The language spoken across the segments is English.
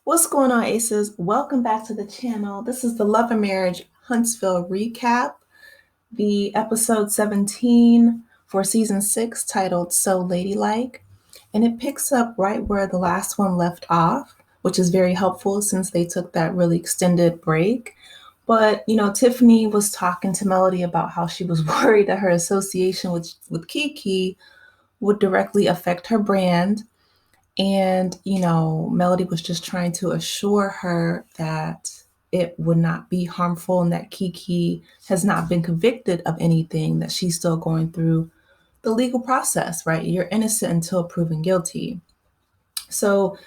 What's going on, Aces? Welcome back to the channel. This is the Love and Marriage Huntsville recap, the episode 17 for season 6 titled Sau Lady Like. And it picks up right where the last one left off, which is very helpful since they took that really extended break. But, Tiffany was talking to Melody about how she was worried that her association with Kiki would directly affect her brand, and, Melody was just trying to assure her that it would not be harmful and that Kiki has not been convicted of anything, that she's still going through the legal process, right? You're innocent until proven guilty. So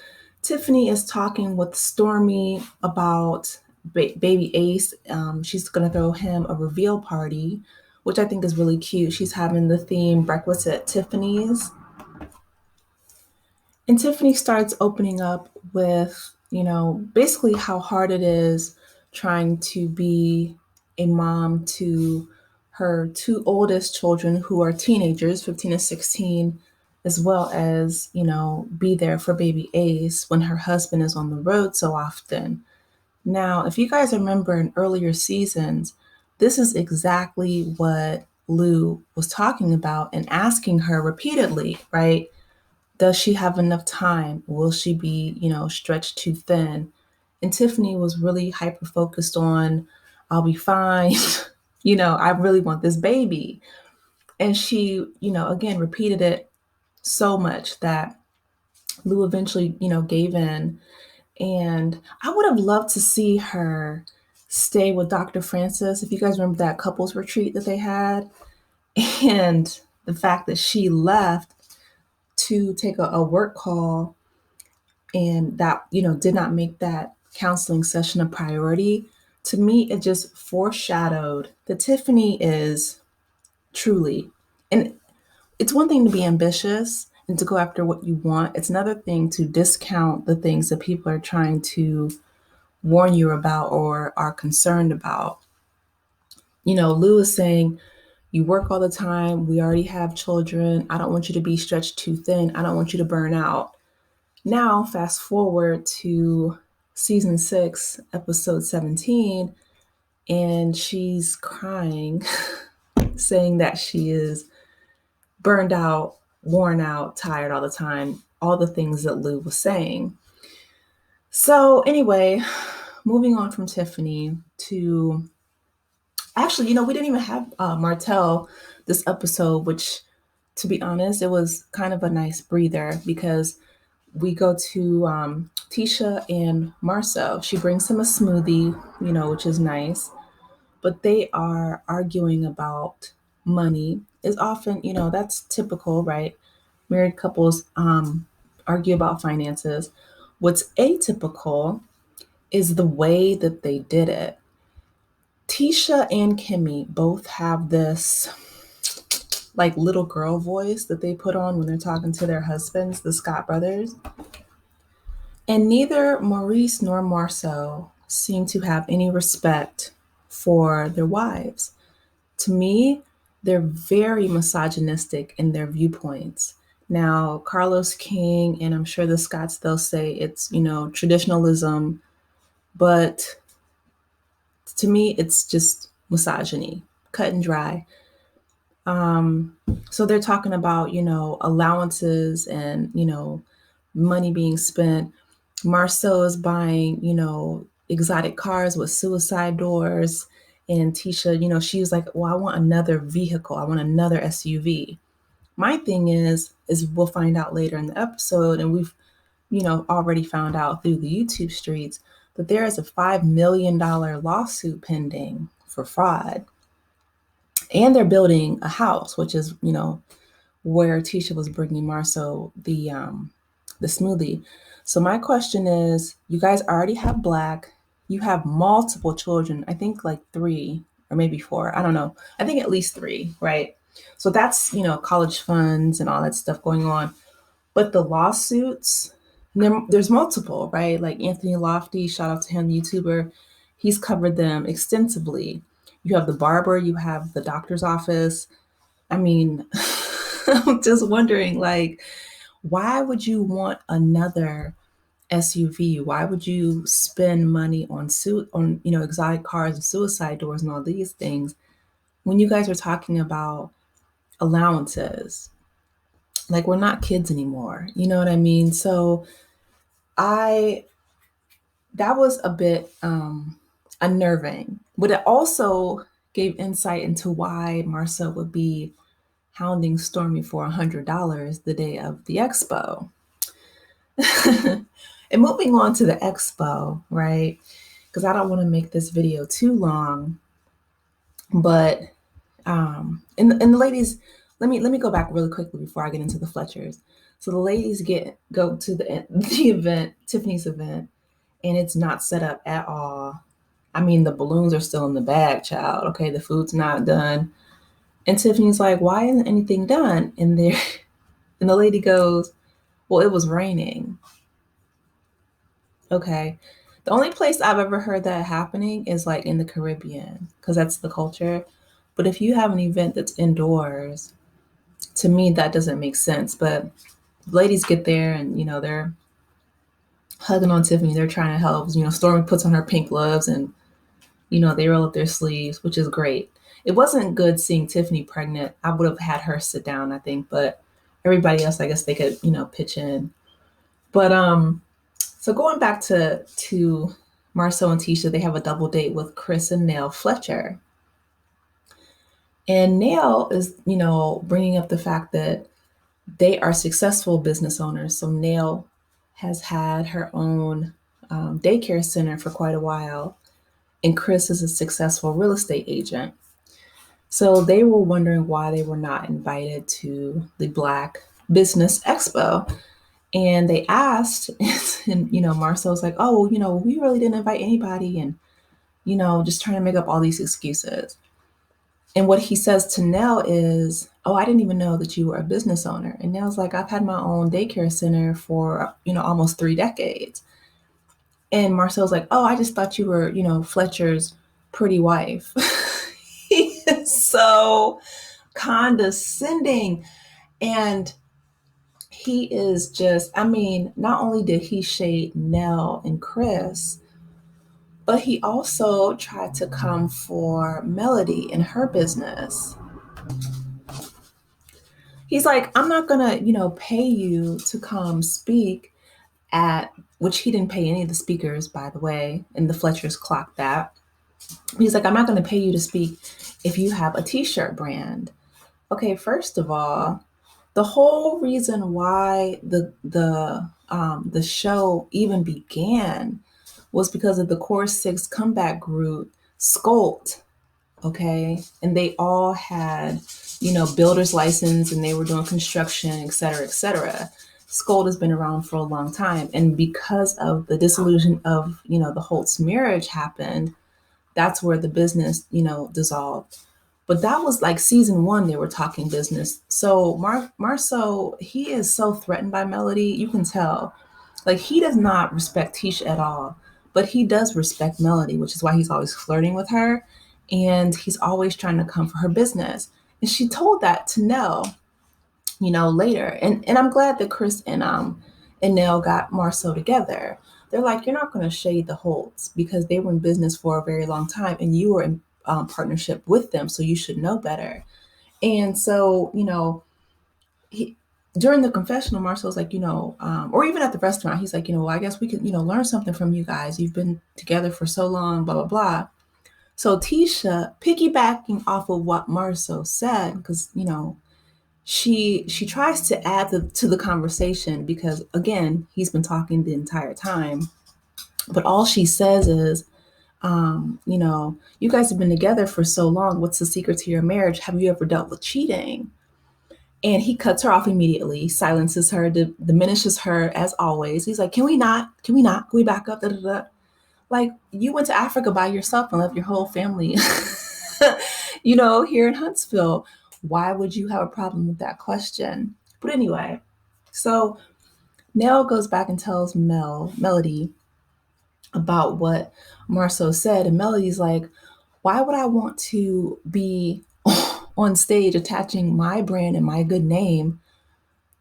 Tiffany is talking with Stormi about baby Ace. She's going to throw him a reveal party, which I think is really cute. She's having the theme breakfast at Tiffany's. And Tiffany starts opening up with, basically how hard it is trying to be a mom to her two oldest children who are teenagers, 15 and 16, as well as, be there for baby Ace when her husband is on the road so often. Now, if you guys remember in earlier seasons, this is exactly what Lou was talking about and asking her repeatedly, right? Does she have enough time? Will she be, stretched too thin? And Tiffany was really hyper focused on, I'll be fine. I really want this baby. And she, again, repeated it so much that Lou eventually, gave in. And I would have loved to see her stay with Dr. Francis. If you guys remember that couples retreat that they had, and the fact that she left to take a work call and that, did not make that counseling session a priority. To me, it just foreshadowed that Tiffany is truly, and it's one thing to be ambitious and to go after what you want. It's another thing to discount the things that people are trying to warn you about or are concerned about. Lou is saying, you work all the time. We already have children. I don't want you to be stretched too thin. I don't want you to burn out. Now, fast forward to season 6, episode 17, and she's crying, saying that she is burned out, worn out, tired all the time, all the things that Lou was saying. So, anyway, moving on from Tiffany to actually, we didn't even have Martell this episode, which, to be honest, it was kind of a nice breather because we go to Tisha and Marsau. She brings him a smoothie, which is nice, but they are arguing about money. Is often, that's typical, right? Married couples argue about finances. What's atypical is the way that they did it. Tisha and Kimmy both have this like little girl voice that they put on when they're talking to their husbands, the Scott brothers. And neither Maurice nor Marceau seem to have any respect for their wives. To me, they're very misogynistic in their viewpoints. Now, Carlos King, and I'm sure the Scots, they'll say it's, traditionalism, but to me, it's just misogyny, cut and dry. So they're talking about, allowances and, money being spent. Marceau is buying, exotic cars with suicide doors. And Tisha, she was like, well, I want another vehicle. I want another SUV. My thing is we'll find out later in the episode, and we've, already found out through the YouTube streets that there is a $5 million lawsuit pending for fraud. And they're building a house, which is, where Tisha was bringing Marceau the smoothie. So my question is, you guys already have Black, you have multiple children, I think like 3 or maybe 4, I don't know. I think at least 3, right? So that's, college funds and all that stuff going on. But the lawsuits, there's multiple, right? Like Anthony Lofty, shout out to him, YouTuber, he's covered them extensively. You have the barber, you have the doctor's office. I mean, I'm just wondering, like, why would you want another SUV? Why would you spend money on exotic cars and suicide doors and all these things when you guys are talking about allowances? Like, we're not kids anymore. You know what I mean? So I that was a bit unnerving, but it also gave insight into why Marsau would be hounding Stormi for $100 the day of the expo. And moving on to the expo, right? Because I don't want to make this video too long, but and the ladies, let me go back really quickly before I get into the Fletchers. So the ladies go to the event, Tiffany's event, and it's not set up at all. I mean, the balloons are still in the bag, child. Okay, the food's not done. And Tiffany's like, why isn't anything done? And there, and the lady goes, well, it was raining. Okay. The only place I've ever heard that happening is like in the Caribbean, because that's the culture. But if you have an event that's indoors, to me, that doesn't make sense. But ladies get there and, they're hugging on Tiffany. They're trying to help. Stormi puts on her pink gloves and, they roll up their sleeves, which is great. It wasn't good seeing Tiffany pregnant. I would have had her sit down, I think, but everybody else, I guess they could, pitch in. But so going back to Marsau and Tisha, they have a double date with Chris and Nell Fletcher. And Nell is, bringing up the fact that they are successful business owners. So Nell has had her own daycare center for quite a while, and Chris is a successful real estate agent. So they were wondering why they were not invited to the Black Business Expo. And they asked, and, Marsau's like, oh, we really didn't invite anybody. And, just trying to make up all these excuses. And what he says to Nell is, oh, I didn't even know that you were a business owner. And Nell's like, I've had my own daycare center for, almost 3 decades. And Marsau's like, oh, I just thought you were, Fletcher's pretty wife. He is so condescending. And he is just, not only did he shade Nell and Chris, but he also tried to come for Melody and her business. He's like, I'm not gonna, pay you to come speak at, which he didn't pay any of the speakers, by the way, and the Fletchers clocked that. He's like, I'm not gonna pay you to speak if you have a t-shirt brand. Okay, first of all, the whole reason why the show even began was because of the Core 6 comeback group, Scolt, okay? And they all had, builder's license and they were doing construction, et cetera, et cetera. Scolt has been around for a long time. And because of the dissolution of, the Holtz marriage happened, that's where the business, dissolved. But that was like season 1, they were talking business. So Marsau, he is so threatened by Melody. You can tell. Like, he does not respect Tisha at all, but he does respect Melody, which is why he's always flirting with her. And he's always trying to come for her business. And she told that to Nell, later. And I'm glad that Chris and Nell got Marsau together. They're like, you're not going to shade the Holtz because they were in business for a very long time and you were in partnership with them, so you should know better. And so, during the confessional, Marsau's like, or even at the restaurant, he's like, well, I guess we could, learn something from you guys. You've been together for so long, blah, blah, blah. So Tisha, piggybacking off of what Marsau said, because, she tries to add to the conversation because, again, he's been talking the entire time. But all she says is, you guys have been together for so long. What's the secret to your marriage? Have you ever dealt with cheating? And he cuts her off immediately, silences her, diminishes her as always. He's like, can we not? Can we back up? Da, da, da. Like, you went to Africa by yourself and left your whole family, here in Huntsville. Why would you have a problem with that question? But anyway, so Nell goes back and tells Melody about what Marsau said. And Melody's like, why would I want to be on stage attaching my brand and my good name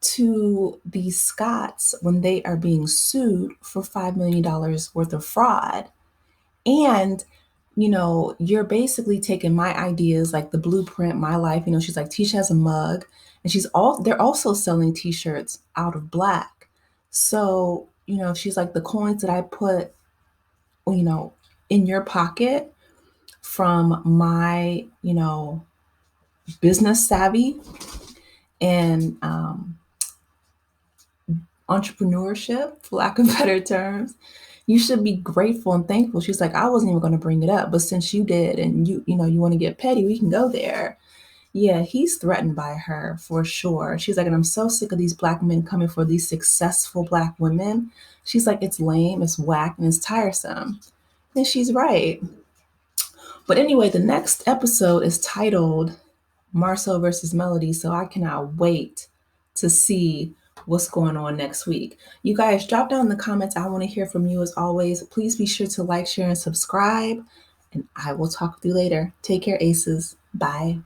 to the Scotts when they are being sued for $5 million worth of fraud. And, you're basically taking my ideas, like the blueprint, my life. She's like, Tisha has a mug, and they're also selling t-shirts out of black. So, she's like, the coins that I put, you know, in your pocket from my, business savvy and entrepreneurship, for lack of better terms, you should be grateful and thankful. She's like, I wasn't even going to bring it up, but since you did, and you want to get petty, we can go there. Yeah, he's threatened by her for sure. She's like, and I'm so sick of these black men coming for these successful black women. She's like, it's lame, it's whack, and it's tiresome. And she's right. But anyway, the next episode is titled Marsau versus Melody. So I cannot wait to see what's going on next week. You guys drop down in the comments. I want to hear from you as always. Please be sure to like, share, and subscribe. And I will talk with you later. Take care, aces. Bye.